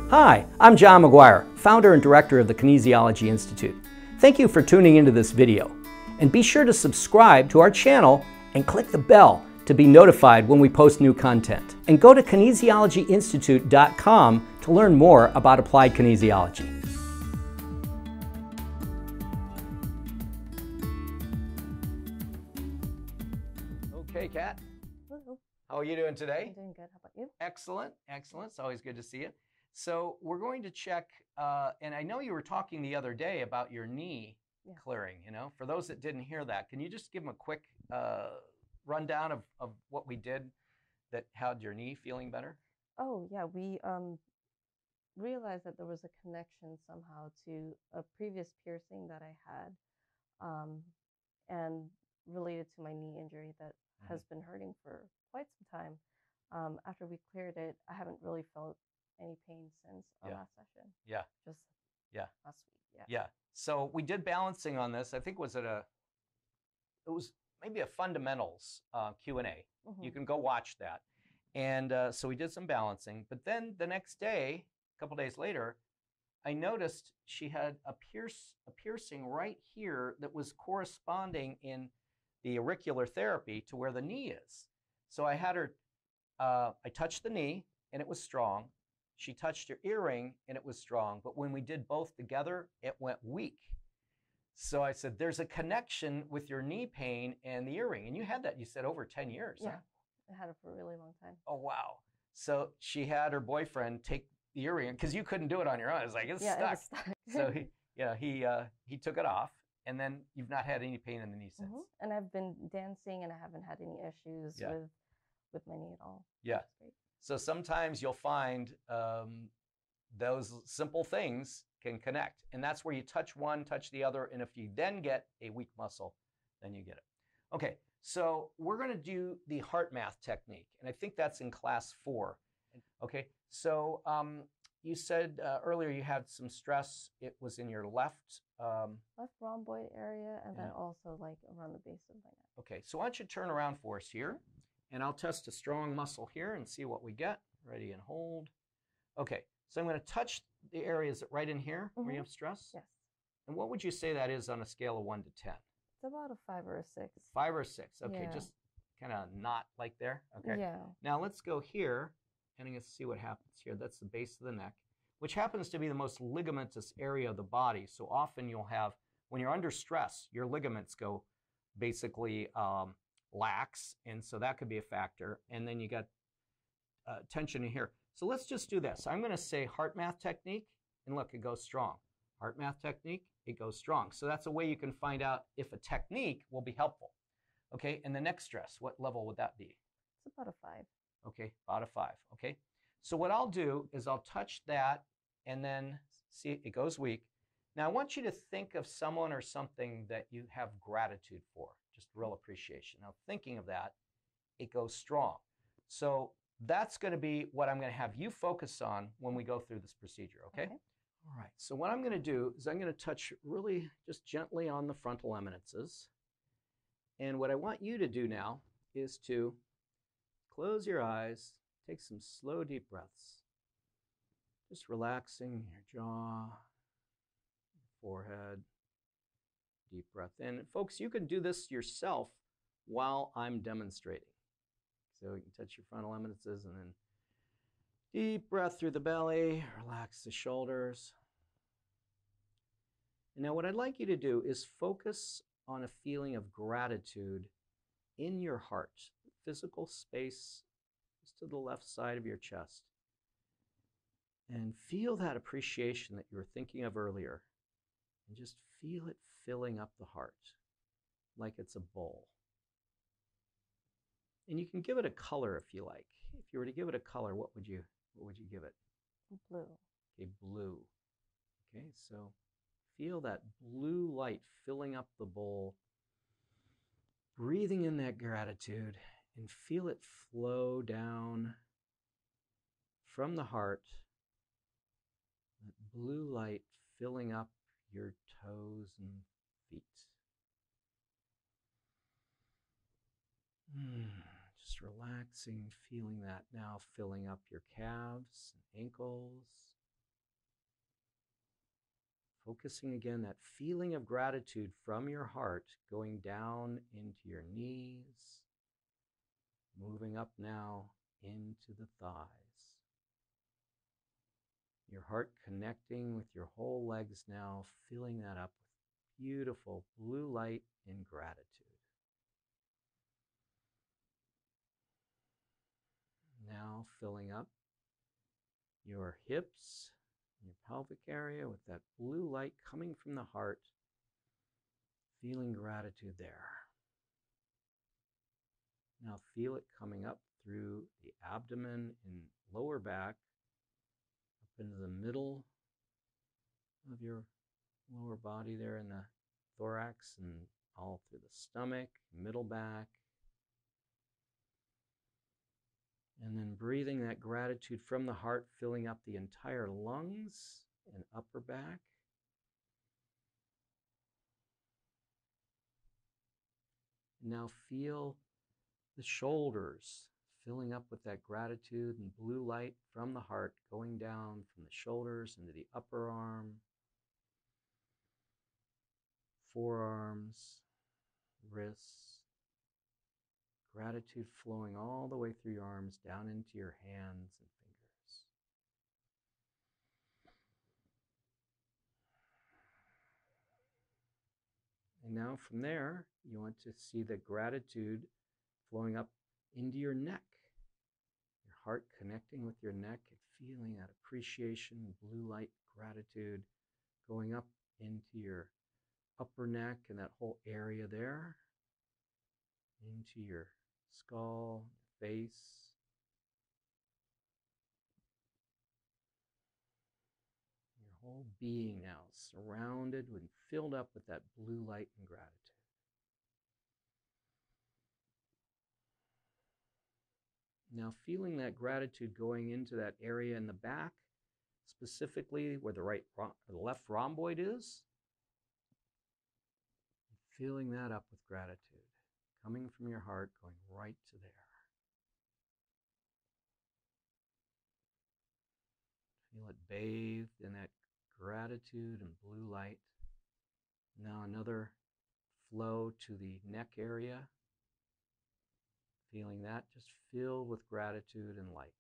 Hi, I'm John McGuire, founder and director of the Kinesiology Institute. Thank you for tuning into this video. And be sure to subscribe to our channel and click the bell to be notified when we post new content. And go to kinesiologyinstitute.com to learn more about applied kinesiology. Okay, Kat. Hello. How are you doing today? I'm doing good. How about you? Excellent, excellent. It's always good to see you. So we're going to check, and I know you were talking the other day about your knee clearing, For those that didn't hear that, can you just give them a quick rundown of what we did that had your knee feeling better? Oh, yeah. We realized that there was a connection somehow to a previous piercing that I had and related to my knee injury that has been hurting for quite some time. After we cleared it, I haven't really felt any pain since our last session. Yeah. Just last week. Yeah. So we did balancing on this. I think it was maybe a fundamentals Q&A. You can go watch that. And so we did some balancing. But then the next day, a couple days later, I noticed she had a piercing right here that was corresponding in the auricular therapy to where the knee is. So I had her, I touched the knee and it was strong. She touched her earring and it was strong. But when we did both together, it went weak. So I said, there's a connection with your knee pain and the earring. And you had that, you said, over 10 years. Yeah, huh? I had it for a really long time. Oh, wow. So she had her boyfriend take the earring because you couldn't do it on your own. It's like, it's stuck. It was stuck. So he took it off. And then you've not had any pain in the knee since. And I've been dancing and I haven't had any issues with my knee at all. Yeah. So sometimes you'll find those simple things can connect. And that's where you touch one, touch the other. And if you then get a weak muscle, then you get it. Okay, so we're going to do the heart math technique. And I think that's in class 4. Okay, so you said earlier you had some stress. It was in your left rhomboid area and then also like around the base of my neck. Okay, so why don't you turn around for us here, and I'll test a strong muscle here and see what we get. Ready and hold. Okay, so I'm going to touch the areas right in here where you have stress. Yes. And what would you say that is on a scale of 1 to 10? It's about a 5 or a 6. 5 or 6. Okay, just kind of not like there. Okay. Yeah. Now let's go here and let's see what happens here. That's the base of the neck, which happens to be the most ligamentous area of the body. So often you'll have, when you're under stress, your ligaments go basically lax, and so that could be a factor. And then you got tension in here. So let's just do this. I'm going to say heart math technique, and look, it goes strong. Heart math technique, it goes strong. So that's a way you can find out if a technique will be helpful. Okay, and the neck stress, what level would that be? It's about a 5. Okay, about a 5. Okay, so what I'll do is I'll touch that and then see it goes weak. Now I want you to think of someone or something that you have gratitude for, just real appreciation. Now thinking of that, it goes strong. So that's going to be what I'm going to have you focus on when we go through this procedure, okay? All right, so what I'm going to do is I'm going to touch really just gently on the frontal eminences. And what I want you to do now is to close your eyes, take some slow, deep breaths. Just relaxing your jaw, your forehead, deep breath in. And folks, you can do this yourself while I'm demonstrating. So you can touch your frontal eminences and then deep breath through the belly, relax the shoulders. And now what I'd like you to do is focus on a feeling of gratitude in your heart, physical space just to the left side of your chest. And feel that appreciation that you were thinking of earlier. And just feel it filling up the heart like it's a bowl. And you can give it a color if you like. If you were to give it a color, what would you give it? Blue. Okay, blue. Okay, so feel that blue light filling up the bowl. Breathing in that gratitude and feel it flow down from the heart. That blue light filling up your toes and feet. Just relaxing, feeling that now filling up your calves and ankles, Focusing again, that feeling of gratitude from your heart going down into your knees, moving up now into the thighs. Your heart connecting with your whole legs now, filling that up with beautiful blue light and gratitude. Now filling up your hips, your pelvic area with that blue light coming from the heart, feeling gratitude there. Now feel it coming up through the abdomen and lower back, up into the middle of your lower body there in the thorax and all through the stomach, middle back. And then breathing that gratitude from the heart, filling up the entire lungs and upper back. Now feel the shoulders filling up with that gratitude and blue light from the heart, going down from the shoulders into the upper arm, forearms, wrists. Gratitude flowing all the way through your arms, down into your hands and fingers. And now from there, you want to see the gratitude flowing up into your neck. Your heart connecting with your neck and feeling that appreciation, blue light, gratitude going up into your upper neck and that whole area there, into your skull, your face. Your whole being now surrounded and filled up with that blue light and gratitude. Now feeling that gratitude going into that area in the back, specifically where the left rhomboid is. Feeling that up with gratitude, coming from your heart, going right to there. Feel it bathed in that gratitude and blue light. Now another flow to the neck area. Feeling that just filled with gratitude and light.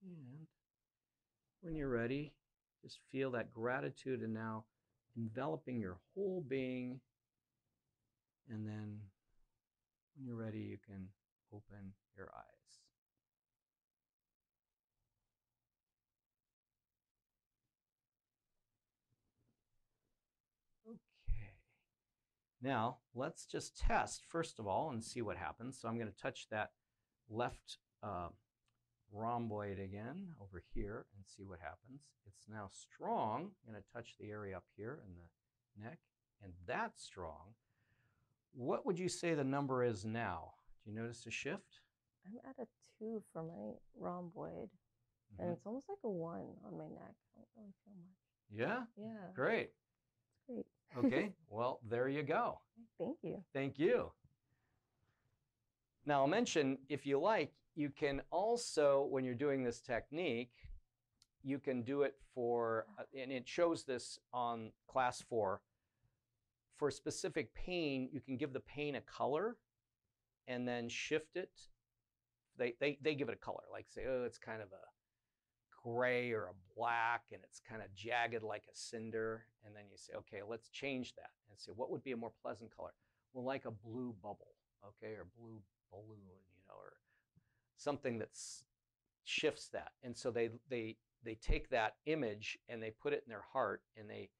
And when you're ready, just feel that gratitude and now enveloping your whole being. And then when you're ready, you can open your eyes. Okay. Now, let's just test, first of all, and see what happens. So I'm going to touch that left rhomboid again over here and see what happens. It's now strong. I'm going to touch the area up here in the neck, and that's strong. What would you say the number is now? Do you notice a shift? I'm at a 2 for my rhomboid, and it's almost like a 1 on my neck. I don't really feel much. Yeah? Yeah. Great. It's great. Okay, well, there you go. Thank you. Thank you. Now, I'll mention, if you like, you can also, when you're doing this technique, you can do it for, and it shows this on class 4, for specific pain, you can give the pain a color and then shift it. They give it a color, like say, oh, it's kind of a gray or a black, and it's kind of jagged like a cinder. And then you say, okay, let's change that and say, what would be a more pleasant color? Well, like a blue bubble, okay, or blue balloon, or something that shifts that. And so they take that image and they put it in their heart and they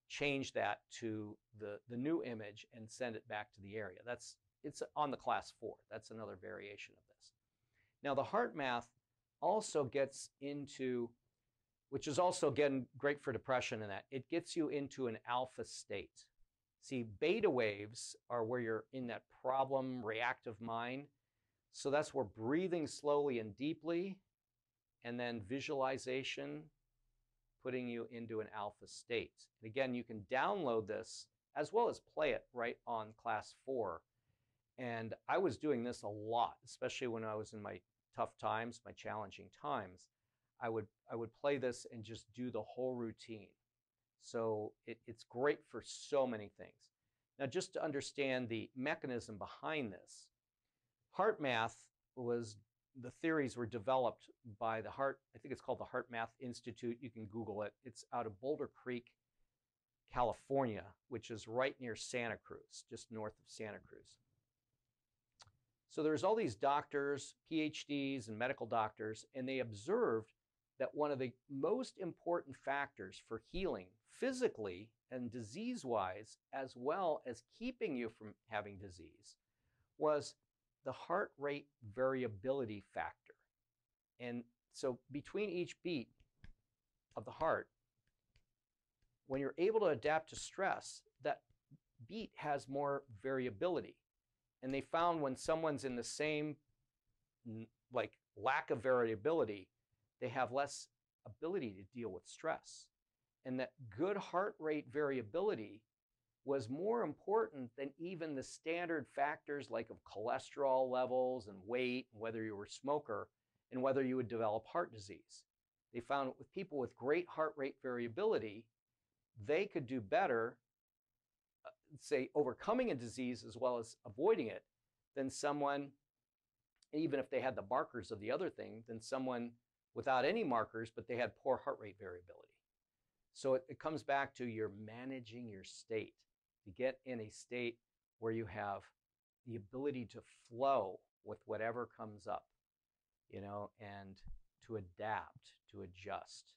change that to the new image and send it back to the area. It's on the class 4. That's another variation of this. Now the heart math also gets into, which is also again great for depression, in that it gets you into an alpha state. See, beta waves are where you're in that problem reactive mind. So that's where breathing slowly and deeply, and then visualization, putting you into an alpha state. And again, you can download this as well as play it right on class 4. And I was doing this a lot, especially when I was in my tough times, my challenging times. I would play this and just do the whole routine. So it's great for so many things. Now, just to understand the mechanism behind this, heart math was, the theories were developed by the heart, I think it's called the Heart Math Institute. You can Google it. It's out of Boulder Creek, California, which is right near Santa Cruz, just north of Santa Cruz. So there's all these doctors, PhDs and medical doctors, and they observed that one of the most important factors for healing physically and disease-wise, as well as keeping you from having disease, was the heart rate variability factor. And so between each beat of the heart, when you're able to adapt to stress, that beat has more variability. And they found when someone's in the same lack of variability, they have less ability to deal with stress. And that good heart rate variability was more important than even the standard factors like of cholesterol levels and weight, and whether you were a smoker, and whether you would develop heart disease. They found with people with great heart rate variability, they could do better, say, overcoming a disease as well as avoiding it, than someone, even if they had the markers of the other thing, than someone without any markers, but they had poor heart rate variability. So it comes back to you're managing your state, to get in a state where you have the ability to flow with whatever comes up, and to adapt, to adjust.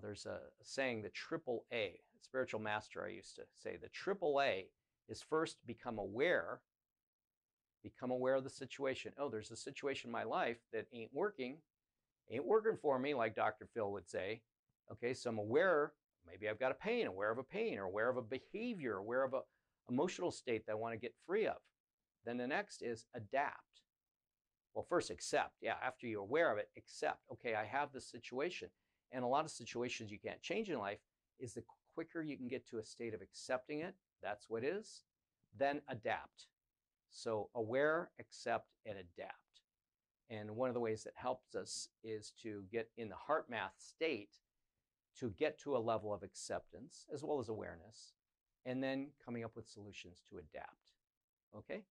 There's a saying, the triple A, spiritual master I used to say, the triple A is first become aware of the situation. Oh, there's a situation in my life that ain't working for me, like Dr. Phil would say. Okay, so I'm aware, maybe I've got a pain, aware of a pain, or aware of a behavior, aware of an emotional state that I want to get free of. Then the next is adapt. Well, first accept. Yeah, after you're aware of it, accept. Okay, I have this situation. And a lot of situations you can't change in life is the quicker you can get to a state of accepting it, that's what is, then adapt. So aware, accept, and adapt. And one of the ways that helps us is to get in the heart math state, to get to a level of acceptance as well as awareness, and then coming up with solutions to adapt. Okay?